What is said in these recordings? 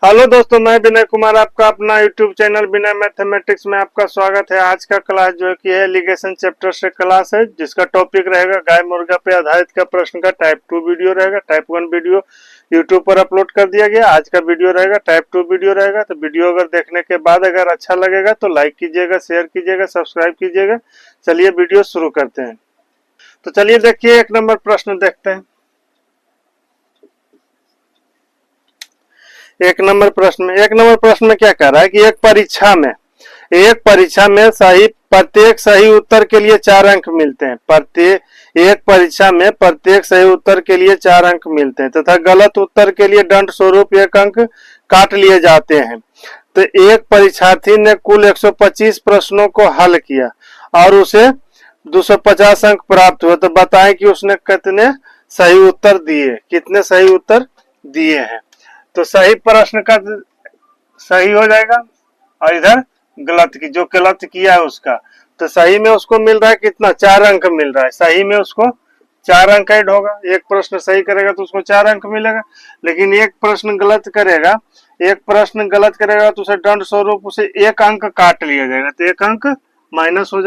Hello दोस्तों, मैं विनय कुमार आपका अपना यूट्यूब चैनल विनय मैथमेटिक्स में आपका स्वागत है। आज का क्लास जो है कि है एलिगेशन चैप्टर से क्लास है, जिसका टॉपिक रहेगा गाय मुर्गा पे आधारित का प्रश्न का टाइप 2 वीडियो रहेगा। टाइप 1 वीडियो यूट्यूब पर अपलोड कर दिया गया। आज का वीडियो रहेगा टाइप 2 वीडियो रहेगा। तो वीडियो अगर देखने के बाद अगर अच्छा लगेगा तो लाइक कीजिएगा, शेयर कीजिएगा, सब्सक्राइब कीजिएगा। चलिए वीडियो शुरू करते हैं। तो चलिए देखिए, 1 नंबर प्रश्न देखते हैं। 1 नंबर प्रश्न में क्या कह रहा है कि एक परीक्षा में प्रत्येक सही उत्तर के लिए 4 अंक मिलते हैं। एक परीक्षा में प्रत्येक सही उत्तर के लिए 4 अंक मिलते हैं तथा गलत उत्तर के लिए दंड स्वरूप 1 अंक काट लिए जाते हैं। तो एक परीक्षार्थी ने कुल 125 प्रश्नों को हल किया और उसे 250 अंक प्राप्त हुए। तो बताएं कि उसने कितने सही उत्तर दिए हैं। तो सही प्रश्न का सही हो जाएगा और इधर गलत की जो गलत किया है उसका। तो सही में उसको मिल रहा है कितना, 4 अंक मिल रहा है। सही में उसको 4 अंक ऐड होगा। एक प्रश्न सही करेगा तो उसको 4 अंक मिलेगा। लेकिन एक प्रश्न गलत करेगा तो उसे दंड स्वरूप उसे 1 अंक काट लिया जाएगा। तो 1 अंक माइनस हो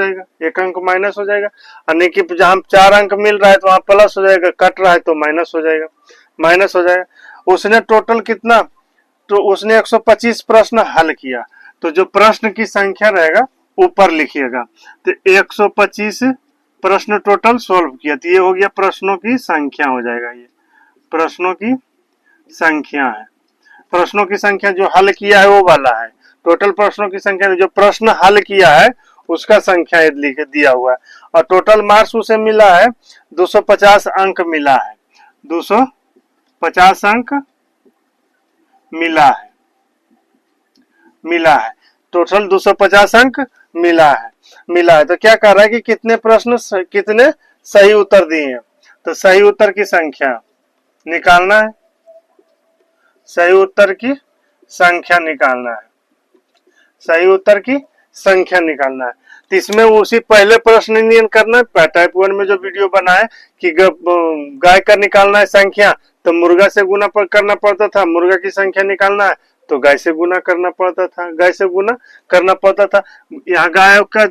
जाएगा। यानी कि जहां 4 अंक मिल रहा है तो वहां प्लस हो जाएगा, कट रहा है तो माइनस हो जाएगा। उसने टोटल कितना, तो उसने 125 प्रश्न हल किया। तो जो प्रश्न की संख्या रहेगा ऊपर लिखिएगा। तो 125 प्रश्न टोटल सॉल्व किया। तो ये हो गया प्रश्नों की संख्या हो जाएगा। ये प्रश्नों की संख्या है। प्रश्नों की संख्या जो हल किया है वो वाला है। टोटल प्रश्नों की संख्या जो प्रश्न हल किया है उसका संख्या लिख दिया हुआ है। और टोटल मार्क्स उसे मिला है 250 अंक मिला है। 250 अंक मिला है। टोटल 250 अंक मिला है। तो क्या कर रहा है कि कितने सही उत्तर दिए हैं। तो सही उत्तर की संख्या निकालना है। तो इसमें उसी पहले प्रश्न नियन करना है। टाइप 1 में जो वीडियो बना है कि गाय का निकालना है संख्या, तो मुर्गा से गुना करना पड़ता था। मुर्गा की संख्या निकालना है तो गाय से गुना करना पड़ता था। यहाँ गाय का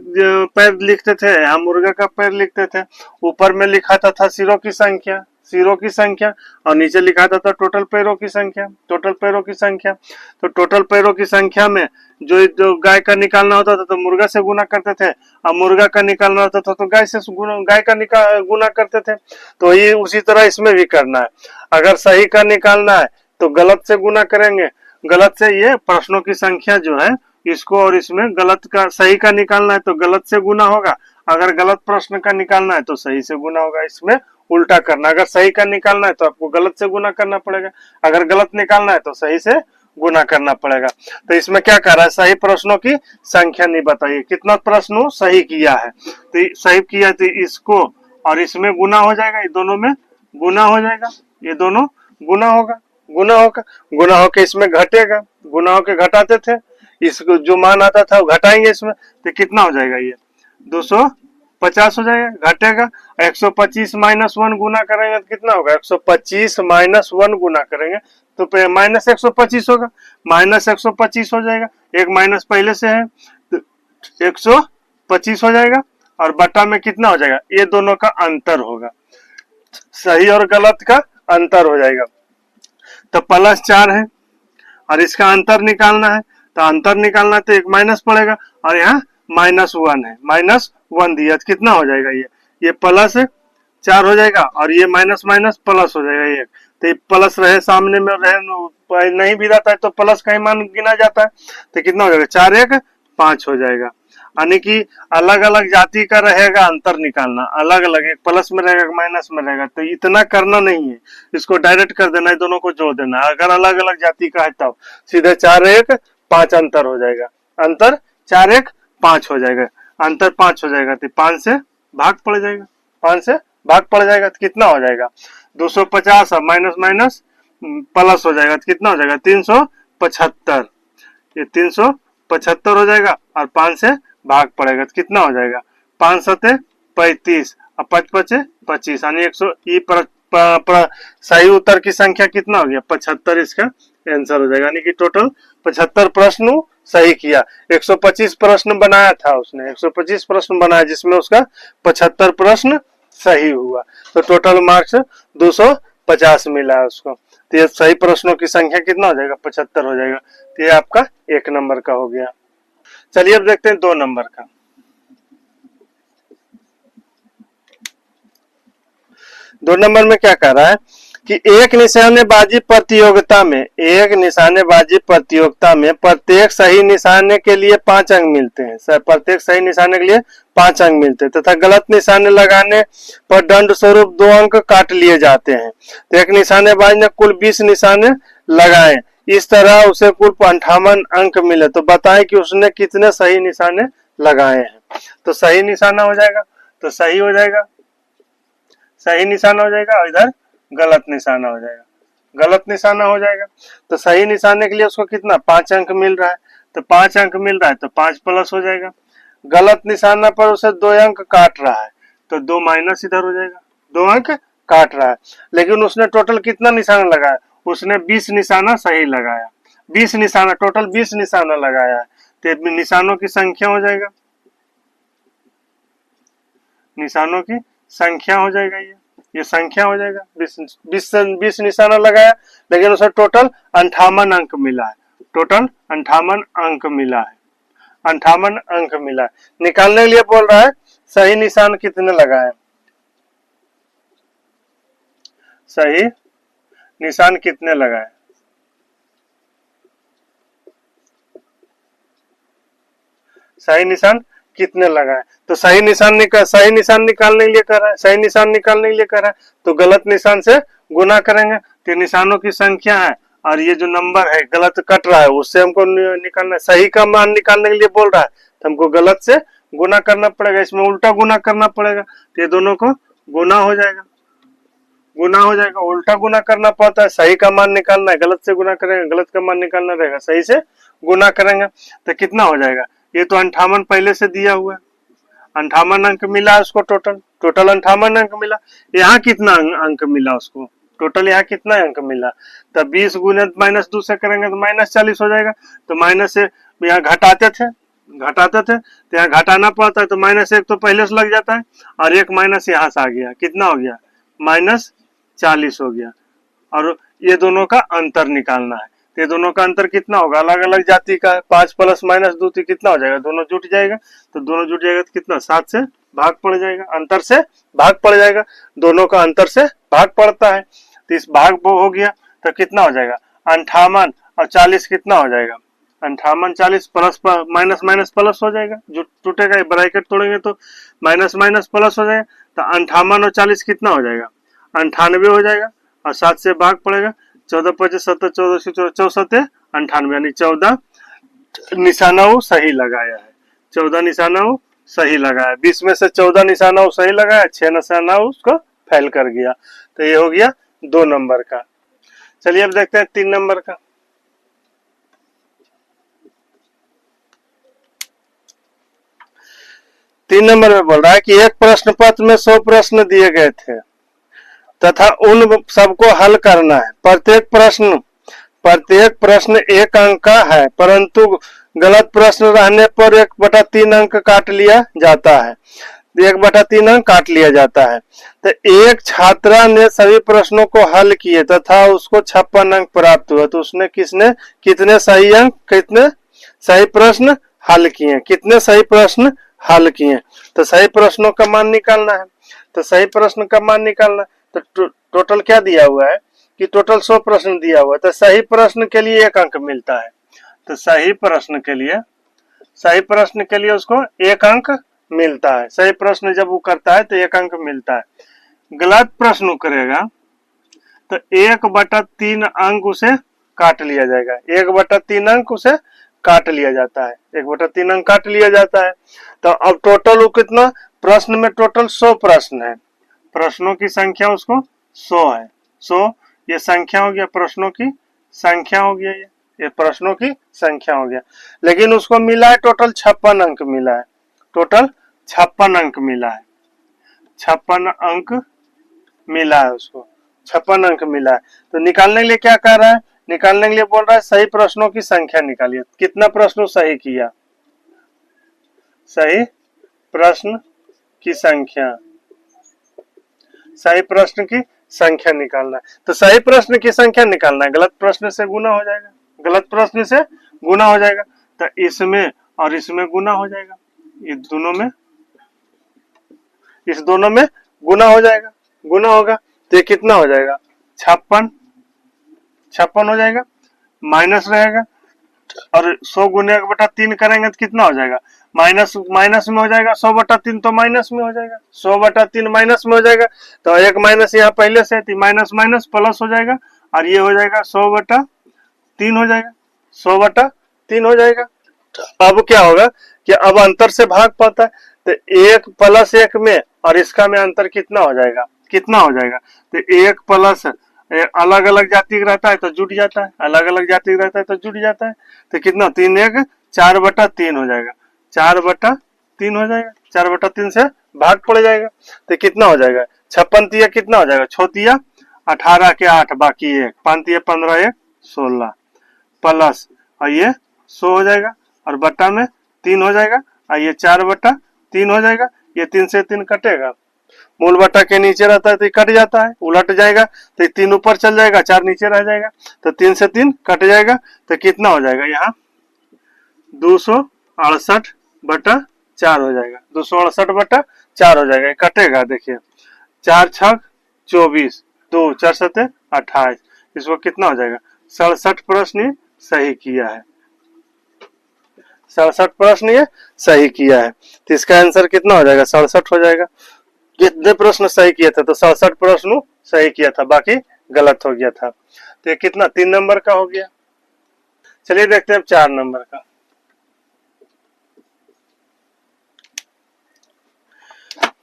पैर लिखते थे, यहाँ मुर्गा का पैर लिखते थे। ऊपर में लिखा था सिरों की संख्या और नीचे लिखा था टोटल पैरों की संख्या। तो टोटल पैरों की संख्या में जो गाय का निकालना होता था तो मुर्गा से गुना करते थे, और मुर्गा का निकालना होता था तो गाय का गुना करते थे। तो ये उसी तरह इसमें भी करना है। अगर सही का निकालना है तो गलत से गुना करेंगे। गलत से, ये प्रश्नों की संख्या जो है इसको, और इसमें गलत का सही का निकालना है तो गलत से गुना होगा। अगर गलत प्रश्न का निकालना है तो सही से गुना होगा। इसमें उल्टा करना, अगर सही का निकालना है तो आपको गलत से गुना करना पड़ेगा, अगर गलत निकालना है तो सही से गुना करना पड़ेगा। तो इसमें क्या कर रहा है, सही प्रश्नों की संख्या नहीं बताइए, कितना प्रश्न सही किया है। तो सही किया तो इसको और इसमें गुना हो जाएगा, ये दोनों में गुना हो जाएगा, ये दोनों गुना होके इसमें घटेगा। गुना होके घटाते थे, इसको जो मान आता था वो घटाएंगे इसमें, तो कितना हो जाएगा, ये 250 हो जाएगा, घटेगा। 125 माइनस 1 गुना करेंगे तो कितना होगा, 125 माइनस 1 गुना करेंगे तो माइनस 125 होगा, माइनस 125 हो जाएगा। एक माइनस पहले से है तो 125 हो जाएगा और बटा में कितना हो जाएगा, ये दोनों का अंतर होगा, सही और गलत का अंतर हो जाएगा। तो +4 है और इसका अंतर निकालना है, तो अंतर निकालना है तो एक माइनस पड़ेगा और यहाँ -1 है, -1 दिया तो कितना हो जाएगा, ये +4 हो जाएगा और ये माइनस माइनस प्लस हो जाएगा एक। तो ये प्लस रहे सामने में रहे नहीं भी रहता है तो प्लस का ही मान गिना जाता है। तो कितना हो जाएगा, 4 1 5 हो जाएगा। यानी कि अलग अलग जाति का रहेगा अंतर निकालना, अलग अलग, एक प्लस में रहेगा माइनस में रहेगा। तो इतना करना नहीं है, इसको डायरेक्ट कर देना है, दोनों को जोड़ देना है। अगर अलग अलग जाति का है तब सीधे 4 1 5 अंतर हो जाएगा, अंतर 4 1 5 हो जाएगा, अंतर 5 हो जाएगा। तो 5 से भाग पड़ जाएगा तो कितना हो जाएगा, 250 और माइनस माइनस प्लस हो जाएगा तो कितना हो जाएगा, 375। ये 375 हो जाएगा और 5 से भाग पड़ेगा तो कितना हो जाएगा, 5 7 35 और 5 5 25, यानी 100। सही उत्तर की संख्या कितना हो गया, 75 इसका आंसर हो जाएगा। यानी कि टोटल 75 प्रश्न सही किया। 125 प्रश्न बनाया था उसने, 125 प्रश्न बनाया जिसमें उसका 75 प्रश्न सही हुआ, तो टोटल मार्क्स 250 मिला है उसको। तो ये सही प्रश्नों की संख्या कितना हो जाएगा, 75 हो जाएगा। तो ये आपका 1 नंबर का हो गया। चलिए अब देखते हैं 2 नंबर का। 2 नंबर में क्या कह रहा है कि एक निशानेबाजी प्रतियोगिता में प्रत्येक सही निशाने के लिए 5 अंक मिलते हैं। प्रत्येक सही निशाने के लिए 5 अंक मिलते हैं तथा गलत निशाने लगाने पर दंड स्वरूप 2 अंक काट लिए जाते हैं। तो एक निशानेबाज ने कुल 20 निशाने लगाए, इस तरह उसे कुल 58 अंक मिले। तो बताएं कि उसने कितने सही निशाने लगाए हैं। तो सही निशाना हो जाएगा, तो सही हो जाएगा, सही निशाना हो जाएगा, और इधर गलत निशाना हो जाएगा, गलत निशाना हो जाएगा। तो सही निशाने के लिए उसको कितना 5 अंक मिल रहा है, तो 5 अंक मिल रहा है तो 5 प्लस हो जाएगा। गलत निशाना पर उसे 2 अंक काट रहा है तो 2 माइनस इधर हो जाएगा, 2 अंक काट रहा है। लेकिन उसने टोटल कितना निशाना लगाया, उसने 20 निशाना सही लगाया, 20 निशाना, टोटल 20 निशाना लगाया है। तो निशानों की संख्या हो जाएगा, निशानों की संख्या हो जाएगा, ये संख्या हो जाएगा। 20 निशाना लगाया, लेकिन उसे टोटल 58 अंक मिला है, टोटल 58 अंक मिला है, 58 अंक मिला है। निकालने के लिए बोल रहा है सही निशान कितने लगाए, सही निशान कितने लगाए, सही निशान कितने लगाए। तो सही निशान निकालने के लिए कर रहा है, सही निशान निकालने के लिए कर रहा है, तो गलत निशान से गुना करेंगे। तो निशानों की संख्या है और ये जो नंबर है गलत कट रहा है उससे हमको निकालना है। सही का मान निकालने के लिए बोल रहा है तो हमको गलत से गुना करना पड़ेगा, इसमें उल्टा गुना करना पड़ेगा। तो ये दोनों को गुना हो जाएगा, गुना हो जाएगा, उल्टा गुना करना पड़ता है। सही का मान निकालना है, गलत से गुना करेंगे, गलत का मान निकालना रहेगा, सही से गुना करेंगे। तो कितना हो जाएगा, ये तो 58 पहले से दिया हुआ है, 58 अंक मिला उसको, टोटल 58 अंक मिला। यहाँ कितना अंक मिला उसको, टोटल यहाँ कितना अंक मिला, तब 20 गुने -2 से करेंगे तो -40 हो जाएगा। तो माइनस से यहाँ घटाते थे तो यहाँ घटाना पड़ता है, तो -1 तो पहले से लग जाता है और 1 माइनस यहाँ से आ गया, कितना हो गया, -40 हो गया। और ये दोनों का अंतर निकालना है। तो ये दोनों का अंतर कितना होगा, अलग अलग जाति का है, 5 + -2 तो कितना हो जाएगा, दोनों जुट जाएगा। तो दोनों जुट जाएगा तो कितना, 7 से भाग पड़ जाएगा, अंतर से भाग पड़ जाएगा, दोनों का अंतर से भाग पड़ता है। तो इस भाग वो हो गया तो कितना हो जाएगा, 58 और 40 कितना हो जाएगा, 58 40 प्लस माइनस माइनस प्लस हो जाएगा, जो टूटेगा ब्रैकेट तोड़ेंगे तो माइनस माइनस प्लस हो जाएगा। तो 58 और 40 कितना हो जाएगा, 98 हो जाएगा, और 7 से भाग पड़ेगा, 14 25 70 14 64 98, यानी 14 निशाना वो सही लगाया है, 14 निशाना वो सही लगाया। 20 में से 14 निशाना वो सही लगाया, 6 निशाना उसको फेल कर गया। तो ये हो गया 2 नंबर का। चलिए अब देखते हैं 3 नंबर का। 3 नंबर में बोल रहा है कि एक प्रश्न पत्र में 100 प्रश्न दिए गए थे तथा उन सबको हल करना है। प्रत्येक प्रश्न 1 अंक का है, परंतु गलत प्रश्न रहने पर 1/3 अंक काट लिया जाता है, 1/3 अंक काट लिया जाता है। तो एक छात्रा ने सभी प्रश्नों को हल किए तथा उसको 56 अंक प्राप्त हुआ। तो उसने कितने सही अंक, कितने सही प्रश्न हल किए, कितने सही प्रश्न हल किए। तो सही प्रश्नों का मान निकालना है, तो सही प्रश्न का मान निकालना। तो टोटल क्या दिया हुआ है कि टोटल 100 प्रश्न दिया हुआ है, तो सही प्रश्न के लिए 1 अंक मिलता है। तो सही प्रश्न के लिए उसको 1 अंक मिलता है। सही प्रश्न जब वो करता है तो 1 अंक मिलता है। गलत प्रश्न करेगा तो 1/3 अंक उसे काट लिया जाएगा, 1/3 अंक उसे काट लिया जाता है, 1/3 अंक काट लिया जाता है। तो अब टोटल वो कितना, प्रश्न में टोटल 100 प्रश्न है, प्रश्नों की संख्या उसको 100 है, 100 ये संख्या हो गया, प्रश्नों की संख्या हो गया, ये प्रश्नों की संख्या हो गया। लेकिन उसको मिला है टोटल 56 अंक मिला है, टोटल 56 अंक मिला है, 56 अंक मिला है उसको, 56 अंक मिला है। तो निकालने के लिए क्या कर रहा है, निकालने के लिए बोल रहा है सही प्रश्नों की संख्या निकालिए। कितना प्रश्न सही किया, सही प्रश्न की संख्या, सही प्रश्न की संख्या निकालना है। तो सही प्रश्न की संख्या निकालना है, गलत प्रश्न से गुना हो जाएगा, गलत प्रश्न से गुना हो जाएगा। तो इसमें और इसमें गुना हो जाएगा, ये दोनों में, इस दोनों में गुना हो जाएगा, गुना होगा तो ये कितना हो जाएगा 56, 56 हो जाएगा, माइनस रहेगा और 100 गुने 1/3 करेंगे तो कितना हो जाएगा माइनस, माइनस में हो जाएगा 100/3 तो माइनस में हो जाएगा, 100/3 माइनस में हो जाएगा। तो एक माइनस यहाँ पहले से थी, माइनस माइनस प्लस हो जाएगा और ये हो जाएगा 100/3 हो जाएगा, 100/3 हो जाएगा। अब क्या होगा कि अब अंतर से भाग पाता है, तो 1 + 1 में और इसका में अंतर कितना हो जाएगा, कितना हो जाएगा। तो 1 प्लस अलग अलग जाति का रहता है तो जुड़ जाता है, अलग अलग जाति का रहता है तो जुड़ जाता है। तो कितना 3 1 4/3 हो जाएगा, 4/3 हो जाएगा, 4/3 से भाग पड़ जाएगा। तो कितना हो जाएगा 56 तिया कितना हो जाएगा, 6 तिया 18 के 8 बाकी 1, 5 तिया 15 1 16 प्लस और ये 100 हो जाएगा और बट्टा में 3 हो जाएगा और ये 4/3 हो जाएगा। ये 3 से 3 कटेगा, मूल बट्टा के नीचे रहता है तो कट जाता है, उलट जाएगा तो 3 ऊपर चल जाएगा, 4 नीचे रह जाएगा। तो 3 से 3 कट जाएगा तो कितना हो जाएगा यहाँ 268/4 हो जाएगा, 268/4 हो जाएगा, कटेगा। देखिए 4 6 24, 2 4 7 28, इसको कितना हो जाएगा 67 प्रश्न सही किया है, 67 प्रश्न ये सही किया है। तो इसका आंसर कितना हो जाएगा 67 हो जाएगा। कितने प्रश्न सही किए थे, तो 67 प्रश्न सही किया था, बाकी गलत हो गया था। तो ये कितना 3 नंबर का हो गया। चलिए देखते हैं अब 4 नंबर का।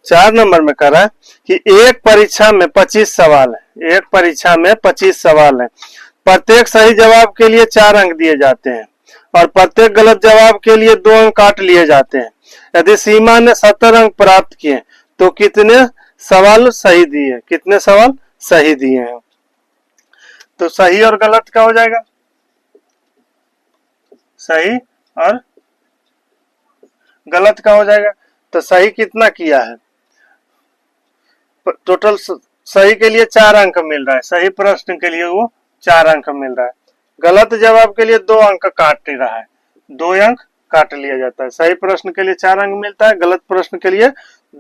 4 नंबर में कह रहा है कि एक परीक्षा में 25 सवाल है, एक परीक्षा में 25 सवाल है, प्रत्येक सही जवाब के लिए 4 अंक दिए जाते हैं और प्रत्येक गलत जवाब के लिए 2 अंक काट लिए जाते हैं। यदि सीमा ने 70 अंक प्राप्त किए तो कितने सवाल सही दिए, कितने सवाल सही दिए हैं। तो सही और गलत का हो जाएगा, सही और गलत का हो जाएगा। तो सही कितना किया है, टोटल सही के लिए 4 अंक मिल रहा है, सही प्रश्न के लिए वो 4 अंक मिल रहा है, गलत जवाब के लिए 2 अंक काट रहा है, 2 अंक काट लिया जाता है। सही प्रश्न के लिए 4 अंक मिलता है, गलत प्रश्न के लिए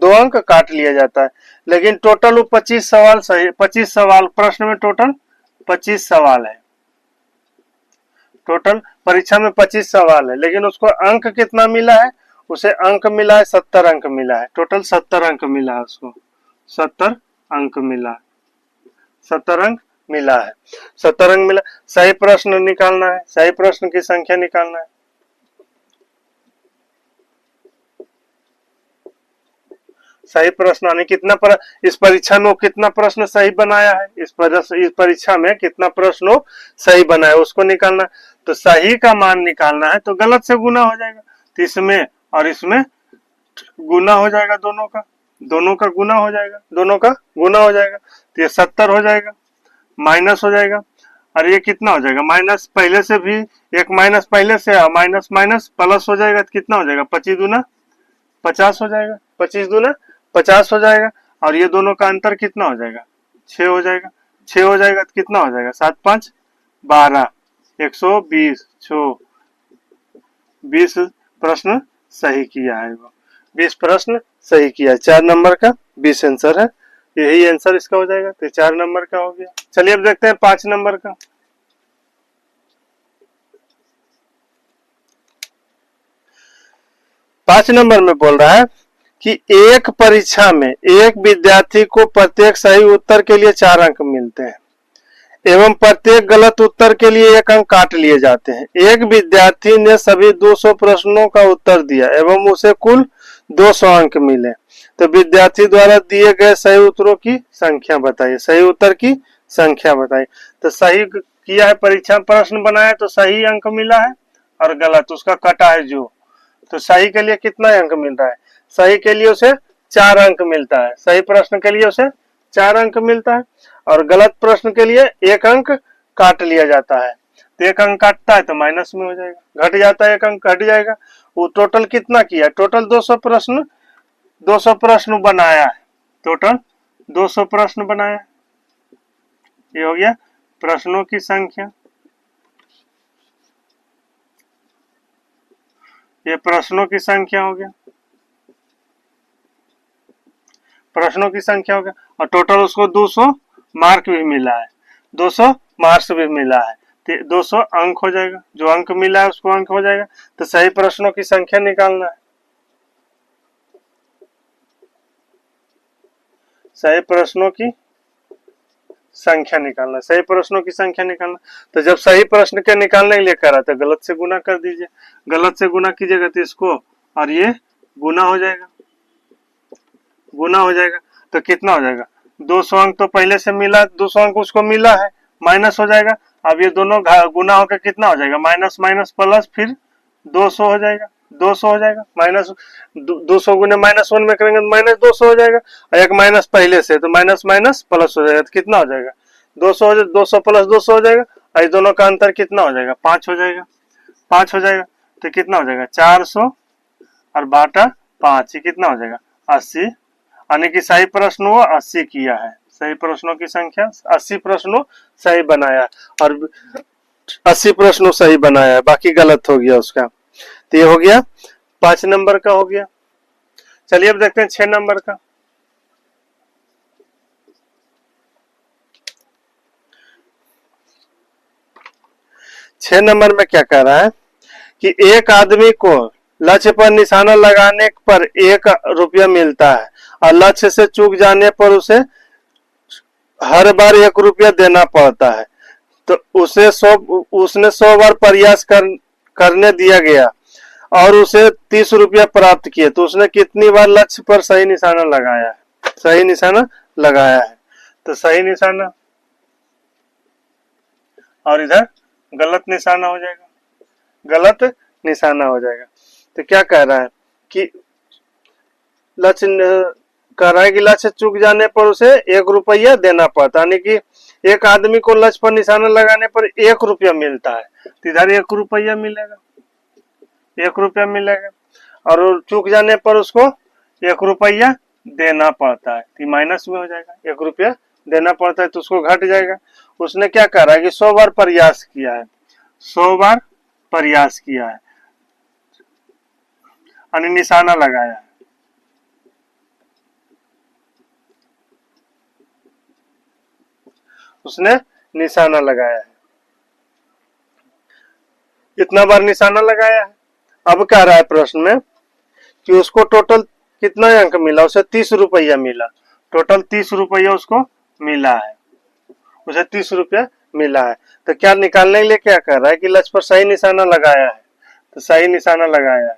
2 अंक काट लिया जाता है। लेकिन टोटल वो 25 सवाल सही, 25 सवाल प्रश्न में टोटल 25 सवाल है, टोटल परीक्षा में 25 सवाल है, लेकिन उसको अंक कितना मिला है, उसे अंक मिला है 70 अंक मिला है, टोटल 70 अंक मिला है उसको, 70 अंक मिला, 70 अंक मिला है, 70 अंक मिला। सही प्रश्न निकालना है, सही प्रश्न की संख्या निकालना है। सही प्रश्न यानी कितना इस परीक्षा में कितना प्रश्न सही बनाया है, इस परीक्षा में कितना प्रश्न सही बनाया उसको निकालना है। तो सही का मान निकालना है तो गलत से गुना हो जाएगा, तो इसमें और इसमें गुना हो जाएगा, दोनों का गुना हो जाएगा, दोनों का गुना हो जाएगा। तो ये 70 हो जाएगा, माइनस हो जाएगा और ये कितना हो जाएगा माइनस, पहले से भी एक माइनस पहले से माइनस माइनस प्लस हो जाएगा तो कितना हो जाएगा 25 दूना 50 हो जाएगा, 25 दूना 50 हो जाएगा और ये दोनों का अंतर कितना हो जाएगा 6 हो जाएगा, 6 हो जाएगा तो कितना हो जाएगा 7 5 12 120, 20 प्रश्न सही किया है, वो 20 प्रश्न सही किया है। 4 नंबर का 20 आंसर है, यही आंसर इसका हो जाएगा। तो 4 नंबर का हो गया। चलिए अब देखते हैं 5 नंबर का। 5 नंबर में बोल रहा है कि एक परीक्षा में एक विद्यार्थी को प्रत्येक सही उत्तर के लिए 4 अंक मिलते हैं एवं प्रत्येक गलत उत्तर के लिए 1 अंक काट लिए जाते हैं। एक विद्यार्थी ने सभी 200 प्रश्नों का उत्तर दिया एवं उसे कुल 200 अंक मिले, तो विद्यार्थी द्वारा दिए गए सही उत्तरों की संख्या बताइए, सही उत्तर की संख्या बताइए। तो सही किया है, परीक्षा प्रश्न बनाया तो सही अंक मिला है और गलत उसका कटा है जो, तो सही के लिए कितना अंक मिल रहा है, सही के लिए उसे 4 अंक मिलता है, सही प्रश्न के लिए उसे 4 अंक मिलता है और गलत प्रश्न के लिए 1 अंक काट लिया जाता है, तो एक अंक काटता है तो माइनस में हो जाएगा, घट जाता है एक अंक घट जाएगा। वो टोटल कितना किया, टोटल 200 प्रश्न बनाया है, टोटल 200 प्रश्न बनाया। ये हो गया प्रश्नों की संख्या, ये प्रश्नों की संख्या हो गया, प्रश्नों की संख्या हो गया। और टोटल उसको 200 मार्क भी मिला है, 200 मार्क्स भी मिला है, तो 200 अंक हो जाएगा, जो अंक मिला है उसको अंक हो जाएगा। तो सही प्रश्नों की संख्या निकालना है, सही प्रश्नों की संख्या निकालना, सही प्रश्नों की संख्या निकालना। तो जब सही प्रश्न के निकालने के लिए करा तो गलत से गुना कर दीजिए, गलत से गुना कीजिएगा तो इसको और ये गुना हो जाएगा, गुना हो जाएगा। तो कितना हो जाएगा, 200 अंक तो पहले से मिला, 200 अंक उसको मिला है, माइनस हो जाएगा। अब ये दोनों गुना होकर कितना हो जाएगा, माइनस माइनस प्लस, फिर 200 हो जाएगा, 200 हो जाएगा। माइनस 200 गुने -1 में करेंगे तो -200 हो जाएगा, और एक माइनस पहले से तो माइनस माइनस प्लस हो जाएगा, तो कितना हो जाएगा 200, 200 प्लस 200 हो जाएगा। और इस दोनों का अंतर कितना हो जाएगा, 5 हो जाएगा, 5 हो जाएगा। तो कितना हो जाएगा 400 और बाटा 5, ये कितना हो जाएगा 80। यानी कि सही प्रश्न वो 80 किया है, सही प्रश्नों की संख्या 80 प्रश्नों सही बनाया, और 80 प्रश्नों सही बनाया है, बाकी गलत हो गया उसका। तो ये हो गया 5 नंबर का हो गया। चलिए अब देखते हैं 6 नंबर का। छह नंबर में क्या कह रहा है कि एक आदमी को लक्ष्य पर निशाना लगाने पर 1 रुपया मिलता है, और लक्ष्य से चूक जाने पर उसे हर बार 1 रुपया देना पड़ता है। तो उसने 100 बार प्रयास करने दिया गया और उसे 30 रुपया प्राप्त किए, तो उसने कितनी बार लक्ष्य पर सही निशाना लगाया है, सही निशाना लगाया है। तो सही निशाना और इधर गलत निशाना हो जाएगा, गलत निशाना हो जाएगा। तो क्या कह रहा है कि लक्ष्य कह रहा है कि लक्ष्य चूक जाने पर उसे 1 रुपया देना पड़ता, यानी कि एक आदमी को लक्ष्य पर निशाना लगाने पर 1 रुपया मिलता है, तो इधर 1 रुपया मिलेगा, 1 रुपया मिलेगा। और चूक जाने पर उसको 1 रुपया देना पड़ता है, तो माइनस में हो जाएगा, 1 रुपया देना पड़ता है तो उसको घट जाएगा। उसने क्या कह रहा है कि 100 बार प्रयास किया है, 100 बार प्रयास किया है, यानी निशाना लगाया है। उसने निशाना लगाया है, इतना बार निशाना लगाया है। अब कह रहा है प्रश्न में कि उसको टोटल कितना अंक मिला, उसे 30 रुपया मिला, टोटल 30 रुपया उसको मिला है, उसे 30 रुपया मिला है। तो क्या निकालने के लिए क्या कर रहा है कि लक्ष्य पर सही निशाना लगाया है, तो सही निशाना लगाया है,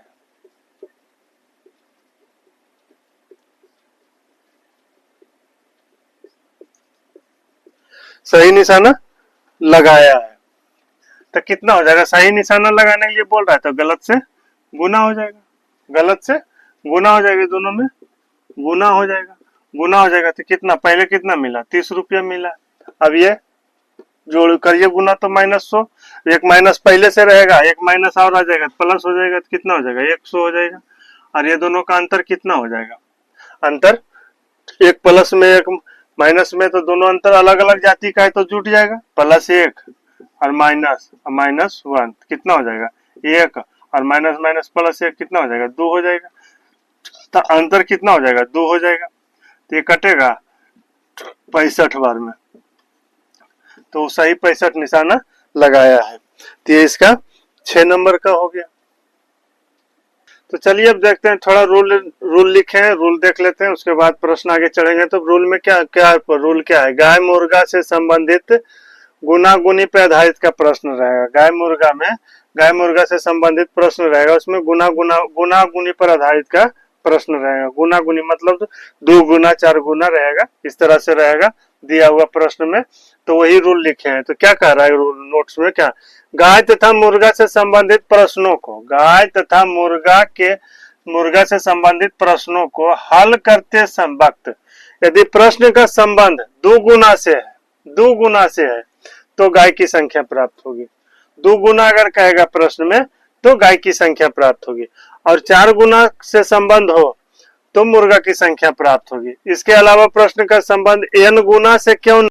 सही निशाना लगाया है। तो कितना हो जाएगा, सही निशाना लगाने के लिए बोल रहा है तो गलत से गुना हो जाएगा, गलत से गुना हो जाएगा, दोनों में गुना हो जाएगा, गुना हो जाएगा। तो कितना, पहले कितना मिला 30 रुपया मिला, अब ये जोड़ करिए गुना तो -100, एक माइनस पहले से रहेगा, एक माइनस और आ जाएगा प्लस हो जाएगा, तो कितना हो जाएगा 100 हो जाएगा। और ये दोनों का अंतर कितना हो जाएगा, अंतर एक प्लस में एक माइनस में, तो दोनों अंतर अलग अलग जाति का है तो जुट जाएगा, +1 और -1 कितना हो जाएगा 1, और माइनस माइनस +1 कितना हो जाएगा 2 हो जाएगा। तो अंतर कितना हो जाएगा 2 हो जाएगा, तो ये कटेगा 65 बार में, तो सही 65 निशाना लगाया है। तो ये इसका 6 नंबर का हो गया। तो चलिए अब देखते हैं, थोड़ा रूल लिखे हैं, रूल देख लेते हैं, उसके बाद प्रश्न आगे चढ़ेंगे। तो रूल में क्या क्या रूल क्या है, गाय मुर्गा से संबंधित गुना गुनी पे आधारित का प्रश्न रहेगा। गाय मुर्गा से संबंधित प्रश्न रहेगा, उसमें गुना गुनी पर आधारित का प्रश्न रहेगा। गुना गुनी मतलब 2 गुना 4 गुना रहेगा, इस तरह से रहेगा दिया हुआ प्रश्न में। तो वही रूल लिखे हैं। तो क्या कह रहा है रूल नोट्स में, क्या गाय तथा मुर्गा से संबंधित प्रश्नों को, गाय तथा मुर्गा से संबंधित प्रश्नों को हल करते वक्त यदि प्रश्न का संबंध 2 गुना से है तो गाय की संख्या प्राप्त होगी। 2 गुना अगर कहेगा प्रश्न में तो गाय की संख्या प्राप्त होगी, और 4 गुना से संबंध हो तो मुर्गा की संख्या प्राप्त होगी। इसके अलावा प्रश्न का संबंध n गुना से क्यों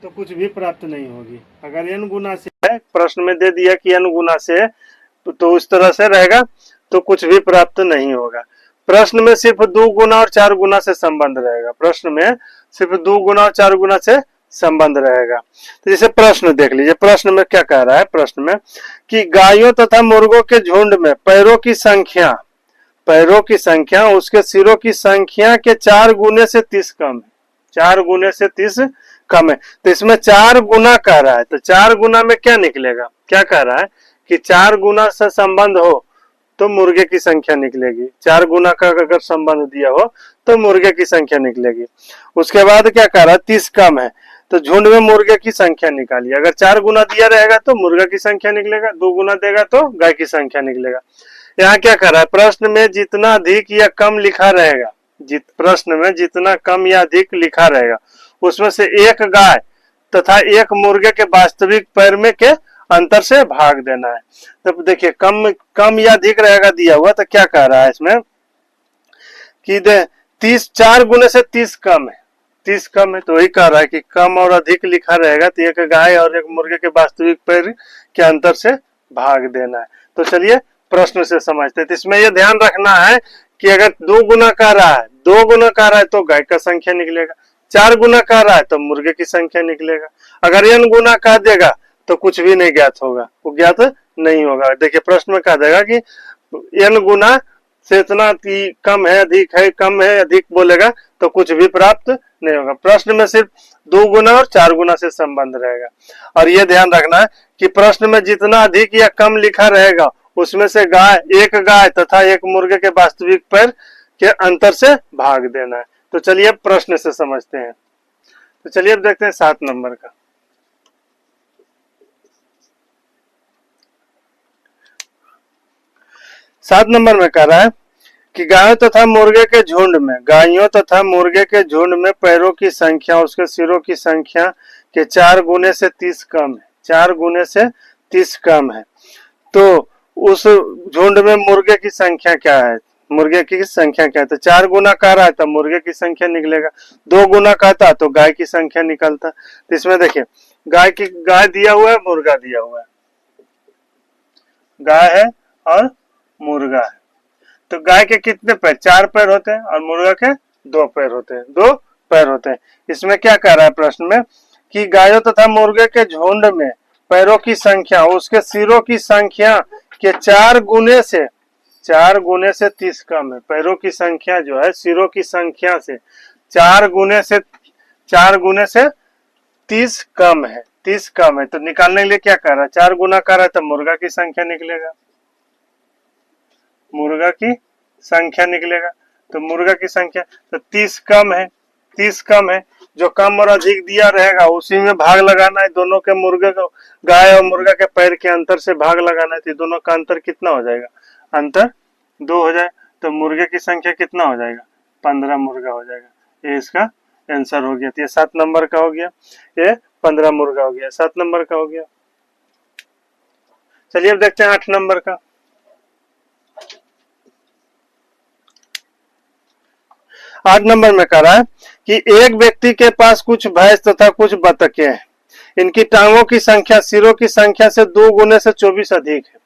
तो कुछ भी प्राप्त नहीं होगी। अगर n गुना से है, प्रश्न में दे दिया कि n गुना से, तो उस तरह से रहेगा तो कुछ भी प्राप्त नहीं होगा। प्रश्न में सिर्फ 2 गुना और 4 गुना से संबंध रहेगा। प्रश्न में सिर्फ 2 गुना और 4 गुना से संबंध रहेगा। तो जैसे प्रश्न देख लीजिए, प्रश्न में क्या कह रहा है, प्रश्न में कि गायों तथा मुर्गों के झुंड में पैरों की संख्या उसके सिरों की संख्या के 4 गुने से 30 कम है। 4 गुने से 30 कम है। तो इसमें 4 गुना कह रहा है, तो 4 गुना में क्या निकलेगा, क्या कह रहा है कि 4 गुना से संबंध हो तो मुर्गे की संख्या निकलेगी। 4 गुना का अगर संबंध दिया हो तो मुर्गे की संख्या निकलेगी। उसके बाद क्या कह रहा है, 30 कम है, तो झुंड में मुर्गे की संख्या निकालिए। अगर 4 गुना दिया रहेगा तो मुर्गा की संख्या निकलेगा, 2 गुना देगा तो गाय की संख्या निकलेगा। यहाँ क्या कर रहा है, प्रश्न में जितना अधिक या कम लिखा रहेगा, प्रश्न में जितना कम या अधिक लिखा रहेगा उसमें से एक गाय तथा एक मुर्गे के वास्तविक पैर में के अंतर से भाग देना है। तो देखिए कम या अधिक रहेगा दिया हुआ, तो क्या कह रहा है इसमें कि 30 4 गुने से 30 कम है, 30 कम है, तो वही कह रहा है कि कम और अधिक लिखा रहेगा तो एक गाय और एक मुर्गे के वास्तविक पैर के अंतर से भाग देना है। तो चलिए प्रश्न से समझते हैं। तो इसमें यह ध्यान रखना है कि अगर 2 गुना कह रहा है, 2 गुना कह रहा है तो गाय का संख्या निकलेगा, 4 गुना कह रहा है तो मुर्गे की संख्या निकलेगा। अगर n गुना कह देगा तो कुछ भी नहीं ज्ञात होगा, वो ज्ञात नहीं होगा। देखिए प्रश्न में कह देगा कि n गुना से इतना कम है, अधिक है, कम है, अधिक बोलेगा तो कुछ भी प्राप्त नहीं होगा। प्रश्न में सिर्फ 2 गुना और 4 गुना से संबंध रहेगा। और यह ध्यान रखना है कि प्रश्न में जितना अधिक या कम लिखा रहेगा उसमें से एक गाय तथा एक मुर्गे के वास्तविक पैर के अंतर से भाग देना है। तो चलिए प्रश्न से समझते हैं। तो चलिए अब देखते हैं 7 नंबर का। 7 नंबर में कह रहा है कि गायों तथा मुर्गे के झुंड में पैरों की संख्या उसके सिरों की संख्या के 4 गुने से 30 कम है। 4 गुने से 30 कम है, तो उस झुंड में मुर्गे की संख्या क्या है, मुर्गे की संख्या क्या है। तो 4 गुना कह रहा है तो मुर्गे की संख्या निकलेगा, 2 गुना कहता तो गाय की संख्या निकलता। तो इसमें देखिए गाय दिया हुआ है, मुर्गा दिया हुआ है, गाय है और मुर्गा है। तो गाय के कितने पैर, 4 पैर होते हैं, और मुर्गा के 2 पैर होते हैं, 2 पैर होते हैं। इसमें क्या कह रहा है प्रश्न में कि गायों तथा मुर्गे के झुंड में पैरों की संख्या उसके सिरों की संख्या के 4 गुने से 30 कम है। पैरों की संख्या जो है सिरों की संख्या से 4 गुने से 30 कम है, 30 कम है। तो निकालने के लिए क्या कर रहा है, 4 गुना कर रहा है तो मुर्गा की संख्या निकलेगा, मुर्गा की संख्या निकलेगा। तो मुर्गा की संख्या तो 30 कम है, 30 कम है, जो कम और अधिक दिया रहेगा उसी में भाग लगाना है। दोनों के मुर्गे को, गाय और मुर्गा के पैर के अंतर से भाग लगाना है। तो दोनों का अंतर कितना हो जाएगा, अंतर 2 हो जाए। तो मुर्गे की संख्या कितना हो जाएगा, 15 मुर्गा हो जाएगा। ये इसका आंसर हो गया। तो ये 7 नंबर का हो गया, ये 15 मुर्गा हो गया, 7 नंबर का हो गया। चलिए अब देखते हैं 8 नंबर का। 8 नंबर में कह रहा है कि एक व्यक्ति के पास कुछ भैंस तथा कुछ बतखें हैं। इनकी टांगों की संख्या सिरों की संख्या से 2 गुने से 24 अधिक है,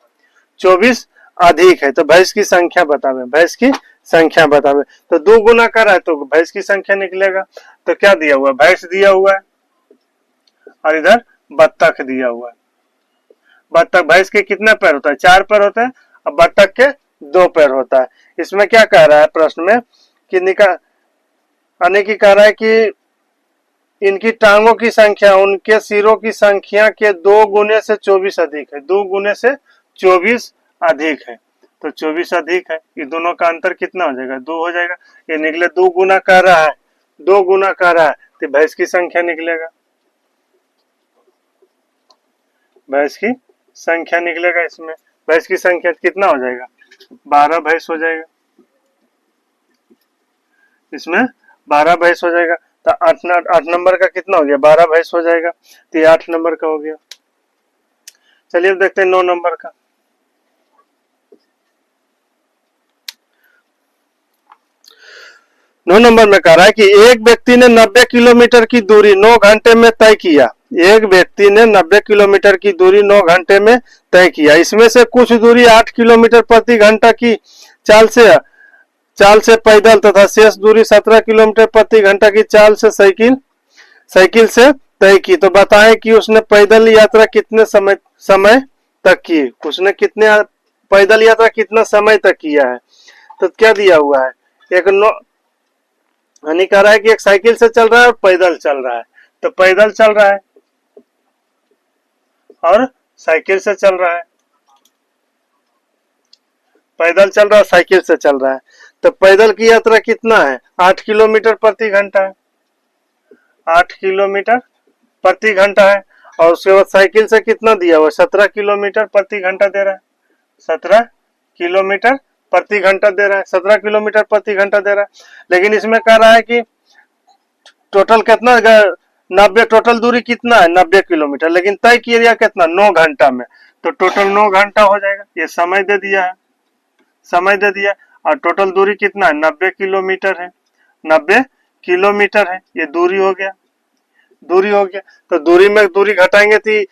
24 अधिक है। तो भैंस की संख्या बतावे, भैंस की संख्या बतावे। तो 2 गुना कर रहा है तो भैंस की संख्या निकलेगा। तो क्या दिया हुआ है, भैंस दिया हुआ है और इधर बत्तख दिया हुआ है। बत्तख, भैंस के कितना पैर होता है, 4 पैर होता है, और बत्तख के 2 पैर होता है। इसमें क्या कह रहा है प्रश्न में कि आने की कह रहा है कि इनकी टांगों की संख्या उनके सिरों की संख्या के 2 गुने से 24 अधिक है, 2 गुने से 24 अधिक है। तो 24 अधिक है, ये दोनों का अंतर कितना हो जाएगा, 2 हो जाएगा। ये निकले 2 गुना कह रहा है, 2 गुना कह रहा है तो भैंस की संख्या निकलेगा, भैंस की संख्या निकलेगा। इसमें भैंस की संख्या कितना हो जाएगा, 12 भैंस हो जाएगा, इसमें 12 भैंस हो जाएगा। तो 8 नंबर का कितना हो गया, 12 भैंस हो जाएगा, तो ये 8 नंबर का हो गया। चलिए अब देखते हैं 9 नंबर का। 9 नंबर में कह रहा है कि एक व्यक्ति ने 90 किलोमीटर की दूरी 9 घंटे में तय किया। एक व्यक्ति ने 90 किलोमीटर की दूरी 9 घंटे में तय किया। इसमें से कुछ दूरी 8 किलोमीटर प्रति घंटा की चाल से पैदल तथा शेष दूरी 17 किलोमीटर प्रति घंटा की चाल से साइकिल से तय की। तो बताएं कि उसने पैदल यात्रा कितने समय तक की। उसने कितने पैदल यात्रा कितना समय तक किया है। तो क्या दिया हुआ है, एक यानी कह रहा है कि एक साइकिल से चल रहा है और पैदल चल रहा है। तो पैदल चल रहा है और साइकिल से चल रहा है, पैदल चल रहा है साइकिल से चल रहा है। तो पैदल की यात्रा कितना है, 8 किलोमीटर प्रति घंटा है, 8 किलोमीटर प्रति घंटा है। और उसके बाद साइकिल से कितना दिया हुआ, 17 किलोमीटर प्रति घंटा दे रहा है, 17 किलोमीटर प्रति घंटा दे रहा है, 17 किलोमीटर प्रति घंटा दे रहा है। लेकिन इसमें कह रहा है कि टोटल कितना, 90 टोटल दूरी कितना है, 90 किलोमीटर, लेकिन तय किया कितना, 9 घंटा में। तो टोटल 9 घंटा हो जाएगा। ये समय दे दिया है, समय दे दिया। और टोटल दूरी कितना है, 90 किलोमीटर है, 90 किलोमीटर है। ये दूरी हो गया, दूरी हो गया। तो दूरी में दूरी घटाएंगे तो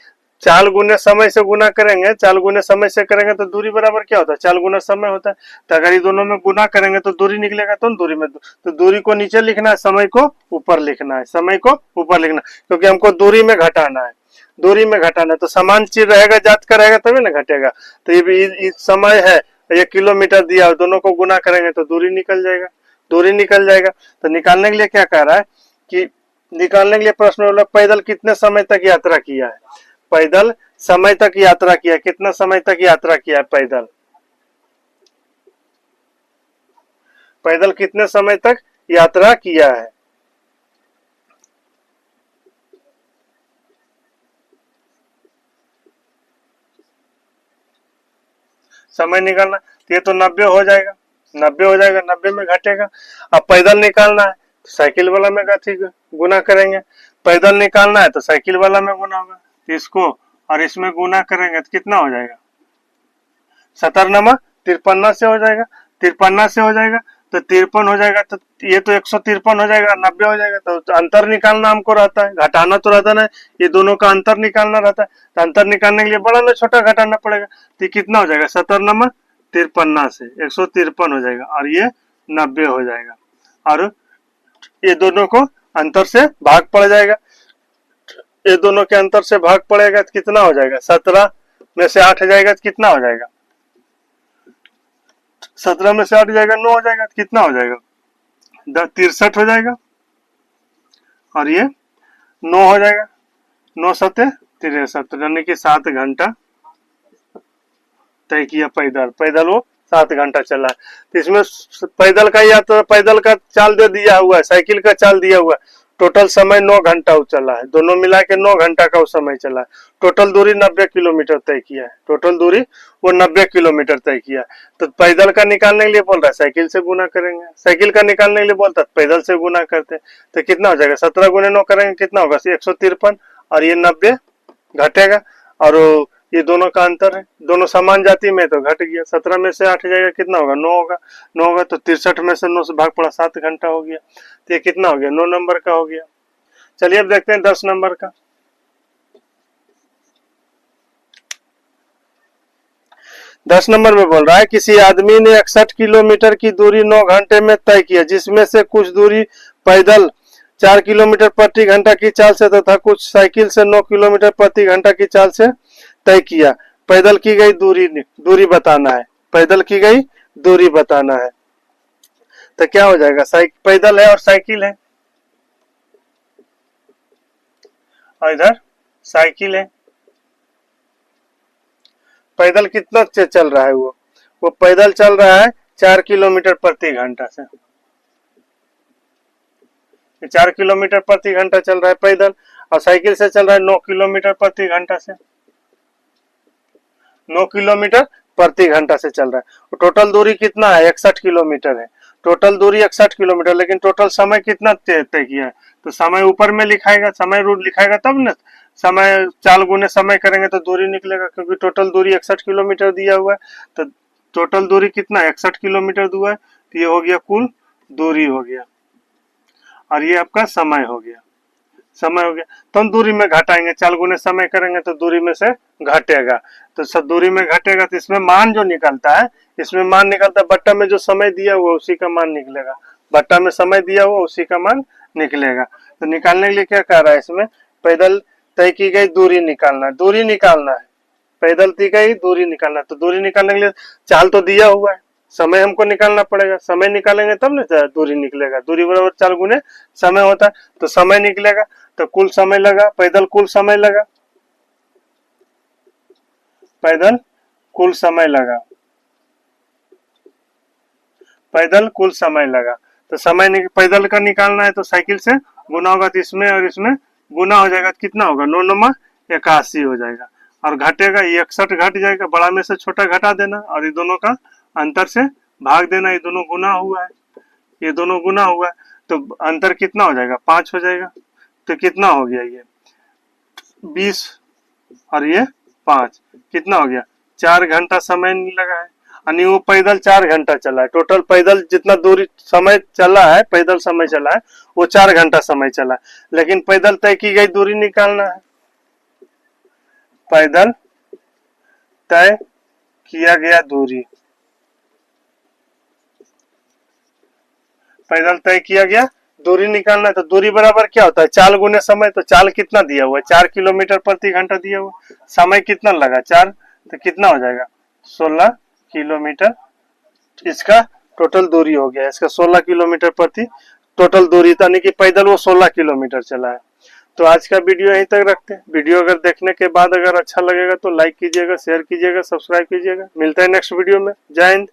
4 गुने समय से गुना करेंगे, 4 गुने समय से करेंगे तो दूरी बराबर क्या होता है, 4 गुना समय होता है। तो अगर ये दोनों में गुना करेंगे तो दूरी निकलेगा, तो दूरी में तो दूरी को नीचे लिखना है, समय को ऊपर लिखना है, समय को ऊपर लिखना है, क्योंकि हमको दूरी में घटाना है, दूरी में घटाना है। तो समान चीज रहेगा, जात का रहेगा तभी ना घटेगा। तो ये समय है, ये किलोमीटर दिया, दोनों को गुना करेंगे तो दूरी निकल जाएगा, दूरी निकल जाएगा। तो निकालने के लिए क्या कह रहा है कि निकालने के लिए प्रश्न बोला पैदल कितने समय तक यात्रा किया है, पैदल समय तक यात्रा किया, कितना समय तक यात्रा किया है पैदल, पैदल कितने समय तक यात्रा किया है। समय निकालना, ये तो 90 हो जाएगा, 90 हो जाएगा, 90 में घटेगा। अब पैदल निकालना है तो साइकिल वाला में गुना करेंगे, पैदल निकालना है तो साइकिल वाला में गुना होगा। तो इसको और इसमें गुना करेंगे तो कितना हो जाएगा, 17 नमक 53 से हो जाएगा, 53 से हो जाएगा तो 53 हो जाएगा। तो ये तो 153 हो जाएगा, 90 हो जाएगा। तो अंतर निकालना हमको रहता है, घटाना तो रहता ना, ये दोनों का अंतर निकालना रहता है। तो अंतर निकालने के लिए बड़ा ना छोटा घटाना पड़ेगा। तो कितना हो जाएगा, 17 नंबर 53 से 153 हो जाएगा और ये 90 हो जाएगा। और ये दोनों को अंतर से भाग पड़ जाएगा, ये दोनों के अंतर से भाग पड़ेगा तो कितना हो जाएगा, 17 में से 8 जाएगा तो कितना हो जाएगा, 17 में से 8 जाएगा 9 हो जाएगा तो कितना हो जाएगा, 63 हो जाएगा। और ये 9 हो जाएगा, 9 सत्ते 63, यानी कि 7 घंटा तय किया पैदल, पैदल वो 7 घंटा चला। तो इसमें पैदल का यात्रा, पैदल का चाल दे दिया हुआ है, साइकिल का चाल दिया हुआ है। टोटल समय 9 घंटा चला है, दोनों मिला के 9 घंटा का समय चला है। टोटल दूरी 90 किलोमीटर तय किया है, टोटल दूरी वो 90 किलोमीटर तय किया है। तो पैदल का निकालने के लिए बोल रहा है साइकिल से गुना करेंगे, साइकिल का निकालने के लिए बोलता है पैदल से गुना करते। तो कितना हो जाएगा, 17 गुने 9 करेंगे कितना होगा, 153 और ये 90 घटेगा। और ये दोनों का अंतर है, दोनों समान जाति में तो घट गया। 17 में से 8 जाएगा कितना होगा, 9 होगा, 9 होगा तो 63 में से 9 से भाग पड़ा 7 घंटा हो गया। तो ये कितना हो गया, 9 नंबर का हो गया। चलिए अब देखते हैं 10 नंबर का। 10 नंबर में बोल रहा है किसी आदमी ने 61 किलोमीटर की दूरी 9 घंटे में तय किया, जिसमें से कुछ दूरी पैदल 4 किलोमीटर प्रति घंटा की चाल से तथा कुछ साइकिल से 9 किलोमीटर प्रति घंटा की चाल से तय किया। पैदल की गई दूरी बताना है, पैदल की गई दूरी बताना है। तो क्या हो जाएगा, पैदल है और साइकिल है और इधर साइकिल है। पैदल कितना चल रहा है, वो पैदल चल रहा है 4 किलोमीटर प्रति घंटा से, 4 किलोमीटर प्रति घंटा चल रहा है पैदल। और साइकिल से चल रहा है 9 किलोमीटर प्रति घंटा से, 9 किलोमीटर प्रति घंटा से चल रहा है। टोटल दूरी कितना है, 61 किलोमीटर है। टोटल दूरी 61 किलोमीटर, लेकिन टोटल समय कितना तय किया है? तो समय ऊपर में लिखाएगा, समय रूट लिखाएगा तब ना, समय 4 गुने समय करेंगे तो दूरी निकलेगा, क्योंकि टोटल दूरी 61 किलोमीटर दिया हुआ है। तो टोटल दूरी कितना 61 किलोमीटर हुआ है, तो ये हो गया कुल दूरी हो गया, और ये आपका समय हो गया, समय हो गया। तो हम दूरी में घटाएंगे, 4 गुने समय करेंगे तो दूरी में से घटेगा, तो सब दूरी में घटेगा, तो इसमें मान जो निकलता है, इसमें मान निकलता है बट्टा में जो समय दिया हुआ उसी का मान निकलेगा, बट्टा में समय दिया हुआ उसी का मान निकलेगा। तो निकालने के लिए क्या कह रहा है इसमें, पैदल तय की गई दूरी निकालना है, दूरी निकालना है, पैदल तय गई दूरी निकालना है। तो दूरी निकालने के लिए चाल तो दिया हुआ है, समय हमको निकालना पड़ेगा, समय निकालेंगे तब ना दूरी निकलेगा, दूरी बराबर 4 गुने समय होता है, तो समय निकलेगा। तो कुल समय लगा, पैदल कुल समय लगा, पैदल कुल समय लगा, पैदल कुल समय लगा। तो समय पैदल का निकालना है तो साइकिल से गुना होगा, तो इसमें और इसमें गुना हो जाएगा, कितना होगा 9 9 81 हो जाएगा, और घटेगा ये 61 घट जाएगा, बड़ा में से छोटा घटा देना, और ये दोनों का अंतर से भाग देना, ये दोनों गुना हुआ है, ये दोनों गुना हुआ है, तो अंतर कितना हो जाएगा 5 हो जाएगा। तो कितना हो गया ये 20 और ये 5, कितना हो गया 4 घंटा समय लगा है, यानी वो पैदल 4 घंटा चला है, टोटल पैदल जितना दूरी समय चला है, पैदल समय चला है वो 4 घंटा समय चला है, लेकिन पैदल तय की गई दूरी निकालना है, पैदल तय किया गया दूरी, पैदल तय किया गया दूरी निकालना है। तो दूरी बराबर क्या होता है 4 गुने समय, तो चाल कितना दिया हुआ है 4 किलोमीटर प्रति घंटा दिया हुआ, समय कितना लगा 4, तो कितना हो जाएगा 16 किलोमीटर, इसका टोटल दूरी हो गया, इसका 16 किलोमीटर प्रति टोटल दूरी, यानी कि पैदल वो 16 किलोमीटर चला है। तो आज का वीडियो यहीं तक रखते हैं। वीडियो अगर देखने के बाद अगर अच्छा लगेगा तो लाइक कीजिएगा, शेयर कीजिएगा, सब्सक्राइब कीजिएगा। मिलता है नेक्स्ट वीडियो में। जय हिंद।